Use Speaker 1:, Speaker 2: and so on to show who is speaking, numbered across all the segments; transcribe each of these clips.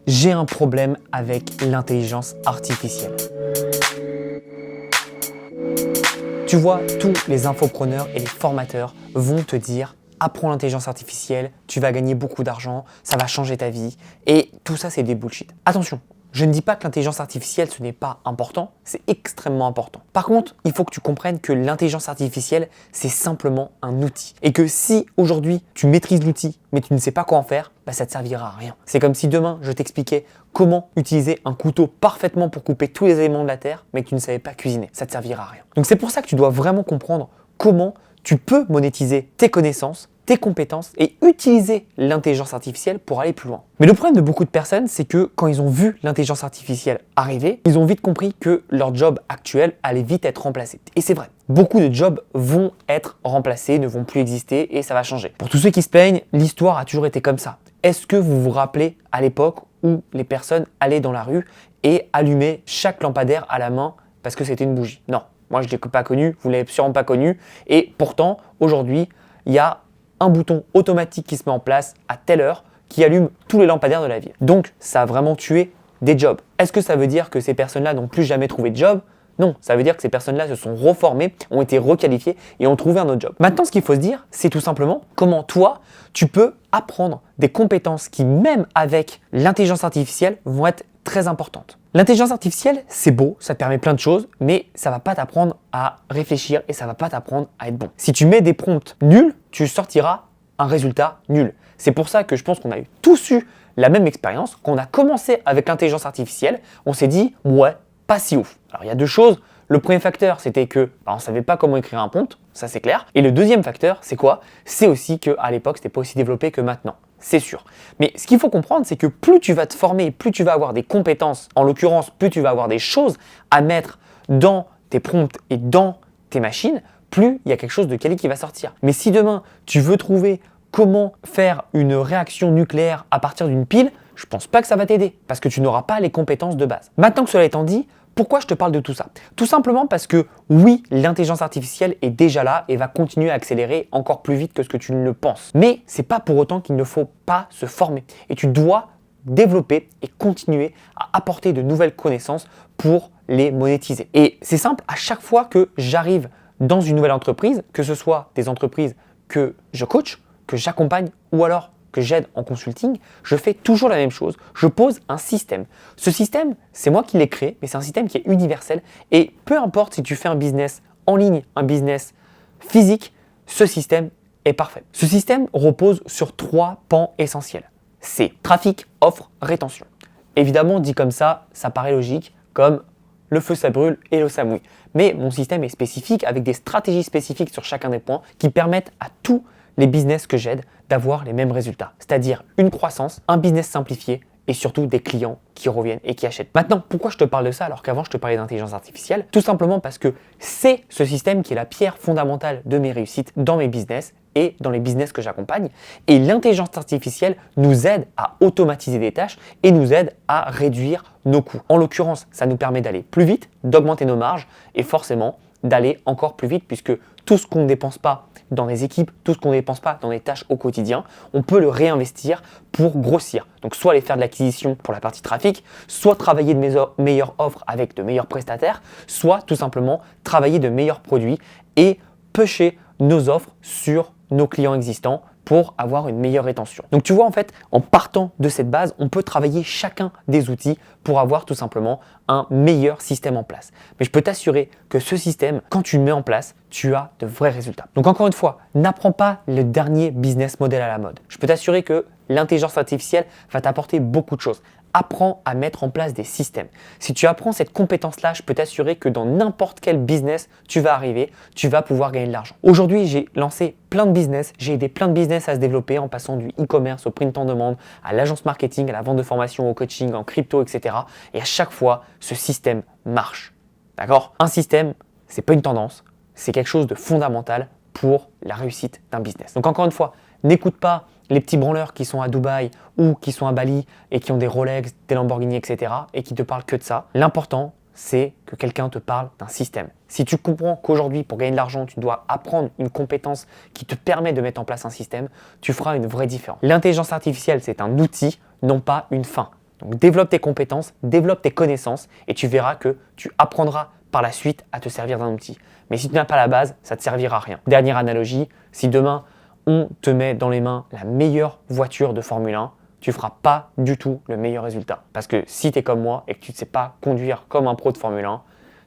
Speaker 1: j'ai un problème avec l'intelligence artificielle. Tu vois, tous les infopreneurs et les formateurs vont te dire « Apprends l'intelligence artificielle, tu vas gagner beaucoup d'argent, ça va changer ta vie. » Et tout ça, c'est des bullshit. Attention, je ne dis pas que l'intelligence artificielle, ce n'est pas important, c'est extrêmement important. Par contre, il faut que tu comprennes que l'intelligence artificielle, c'est simplement un outil. Et que si aujourd'hui, tu maîtrises l'outil, mais tu ne sais pas quoi en faire, ça ne te servira à rien. C'est comme si demain, je t'expliquais comment utiliser un couteau parfaitement pour couper tous les éléments de la terre, mais que tu ne savais pas cuisiner. Ça ne te servira à rien. Donc c'est pour ça que tu dois vraiment comprendre comment tu peux monétiser tes connaissances, tes compétences et utiliser l'intelligence artificielle pour aller plus loin. Mais le problème de beaucoup de personnes, c'est que quand ils ont vu l'intelligence artificielle arriver, ils ont vite compris que leur job actuel allait vite être remplacé. Et c'est vrai, beaucoup de jobs vont être remplacés, ne vont plus exister et ça va changer. Pour tous ceux qui se plaignent, l'histoire a toujours été comme ça. Est-ce que vous vous rappelez à l'époque où les personnes allaient dans la rue et allumaient chaque lampadaire à la main parce que c'était une bougie? Non, moi je ne l'ai pas connu, vous ne l'avez sûrement pas connu. Et pourtant, aujourd'hui, il y a un bouton automatique qui se met en place à telle heure qui allume tous les lampadaires de la ville. Donc, ça a vraiment tué des jobs. Est-ce que ça veut dire que ces personnes-là n'ont plus jamais trouvé de job? Non, ça veut dire que ces personnes-là se sont reformées, ont été requalifiées et ont trouvé un autre job. Maintenant, ce qu'il faut se dire, c'est tout simplement comment toi, tu peux apprendre des compétences qui, même avec l'intelligence artificielle, vont être très importantes. L'intelligence artificielle, c'est beau, ça te permet plein de choses, mais ça va pas t'apprendre à réfléchir et ça va pas t'apprendre à être bon. Si tu mets des prompts nuls, tu sortiras un résultat nul. C'est pour ça que je pense qu'on a tous eu la même expérience. Quand on a commencé avec l'intelligence artificielle, on s'est dit « ouais, pas si ouf ». Alors il y a deux choses. Le premier facteur, c'était que on ne savait pas comment écrire un prompt, ça c'est clair. Et le deuxième facteur, c'est quoi? C'est aussi qu'à l'époque, c'était pas aussi développé que maintenant. C'est sûr. Mais ce qu'il faut comprendre, c'est que plus tu vas te former, plus tu vas avoir des compétences, en l'occurrence, plus tu vas avoir des choses à mettre dans tes prompts et dans tes machines, plus il y a quelque chose de quali qui va sortir. Mais si demain, tu veux trouver comment faire une réaction nucléaire à partir d'une pile, je ne pense pas que ça va t'aider parce que tu n'auras pas les compétences de base. Maintenant que cela étant dit, pourquoi je te parle de tout ça? Tout simplement parce que oui, l'intelligence artificielle est déjà là et va continuer à accélérer encore plus vite que ce que tu ne le penses. Mais c'est pas pour autant qu'il ne faut pas se former. Et tu dois développer et continuer à apporter de nouvelles connaissances pour les monétiser. Et c'est simple, à chaque fois que j'arrive dans une nouvelle entreprise, que ce soit des entreprises que je coach, que j'accompagne ou alors que j'aide en consulting, je fais toujours la même chose. Je pose un système. Ce système, c'est moi qui l'ai créé, mais c'est un système qui est universel. Et peu importe si tu fais un business en ligne, un business physique, ce système est parfait. Ce système repose sur 3 pans essentiels. C'est trafic, offre, rétention. Évidemment, dit comme ça paraît logique, comme le feu ça brûle et l'eau ça mouille. Mais mon système est spécifique avec des stratégies spécifiques sur chacun des points qui permettent à tous les business que j'aide d'avoir les mêmes résultats, c'est-à-dire une croissance, un business simplifié et surtout des clients qui reviennent et qui achètent. Maintenant, pourquoi je te parle de ça alors qu'avant je te parlais d'intelligence artificielle? Tout simplement parce que c'est ce système qui est la pierre fondamentale de mes réussites dans mes business et dans les business que j'accompagne. Et l'intelligence artificielle nous aide à automatiser des tâches et nous aide à réduire nos coûts. En l'occurrence, ça nous permet d'aller plus vite, d'augmenter nos marges et forcément d'aller encore plus vite puisque tout ce qu'on ne dépense pas dans les équipes, tout ce qu'on ne dépense pas dans les tâches au quotidien, on peut le réinvestir pour grossir. Donc soit aller faire de l'acquisition pour la partie trafic, soit travailler de meilleures offres avec de meilleurs prestataires, soit tout simplement travailler de meilleurs produits et pusher nos offres sur nos clients existants pour avoir une meilleure rétention. Donc tu vois en fait, en partant de cette base, on peut travailler chacun des outils pour avoir tout simplement un meilleur système en place. Mais je peux t'assurer que ce système, quand tu le mets en place, tu as de vrais résultats. Donc encore une fois, n'apprends pas le dernier business model à la mode. Je peux t'assurer que l'intelligence artificielle va t'apporter beaucoup de choses. Apprends à mettre en place des systèmes. Si tu apprends cette compétence-là, je peux t'assurer que dans n'importe quel business tu vas arriver, tu vas pouvoir gagner de l'argent. Aujourd'hui, j'ai lancé plein de business, j'ai aidé plein de business à se développer en passant du e-commerce au print en demande, à l'agence marketing, à la vente de formation, au coaching, en crypto, etc. Et à chaque fois, ce système marche. D'accord? Un système, c'est pas une tendance, c'est quelque chose de fondamental pour la réussite d'un business. Donc encore une fois, n'écoute pas les petits branleurs qui sont à Dubaï ou qui sont à Bali et qui ont des Rolex, des Lamborghini, etc. et qui te parlent que de ça. L'important, c'est que quelqu'un te parle d'un système. Si tu comprends qu'aujourd'hui, pour gagner de l'argent, tu dois apprendre une compétence qui te permet de mettre en place un système, tu feras une vraie différence. L'intelligence artificielle, c'est un outil, non pas une fin. Donc développe tes compétences, développe tes connaissances et tu verras que tu apprendras par la suite à te servir d'un outil. Mais si tu n'as pas la base, ça ne te servira à rien. Dernière analogie, si demain on te met dans les mains la meilleure voiture de Formule 1, tu ne feras pas du tout le meilleur résultat. Parce que si tu es comme moi et que tu ne sais pas conduire comme un pro de Formule 1,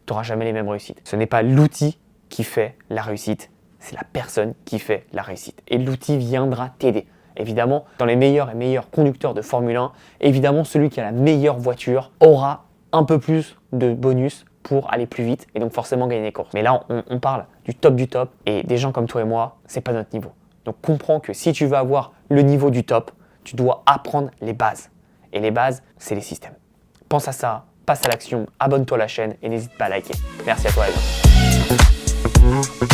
Speaker 1: tu n'auras jamais les mêmes réussites. Ce n'est pas l'outil qui fait la réussite, c'est la personne qui fait la réussite. Et l'outil viendra t'aider. Évidemment, dans les meilleurs et meilleurs conducteurs de Formule 1, évidemment, celui qui a la meilleure voiture aura un peu plus de bonus pour aller plus vite et donc forcément gagner les courses. Mais là, on parle du top et des gens comme toi et moi, c'est pas notre niveau. Donc comprends que si tu veux avoir le niveau du top, tu dois apprendre les bases. Et les bases, c'est les systèmes. Pense à ça, passe à l'action, abonne-toi à la chaîne et n'hésite pas à liker. Merci à toi, à bientôt.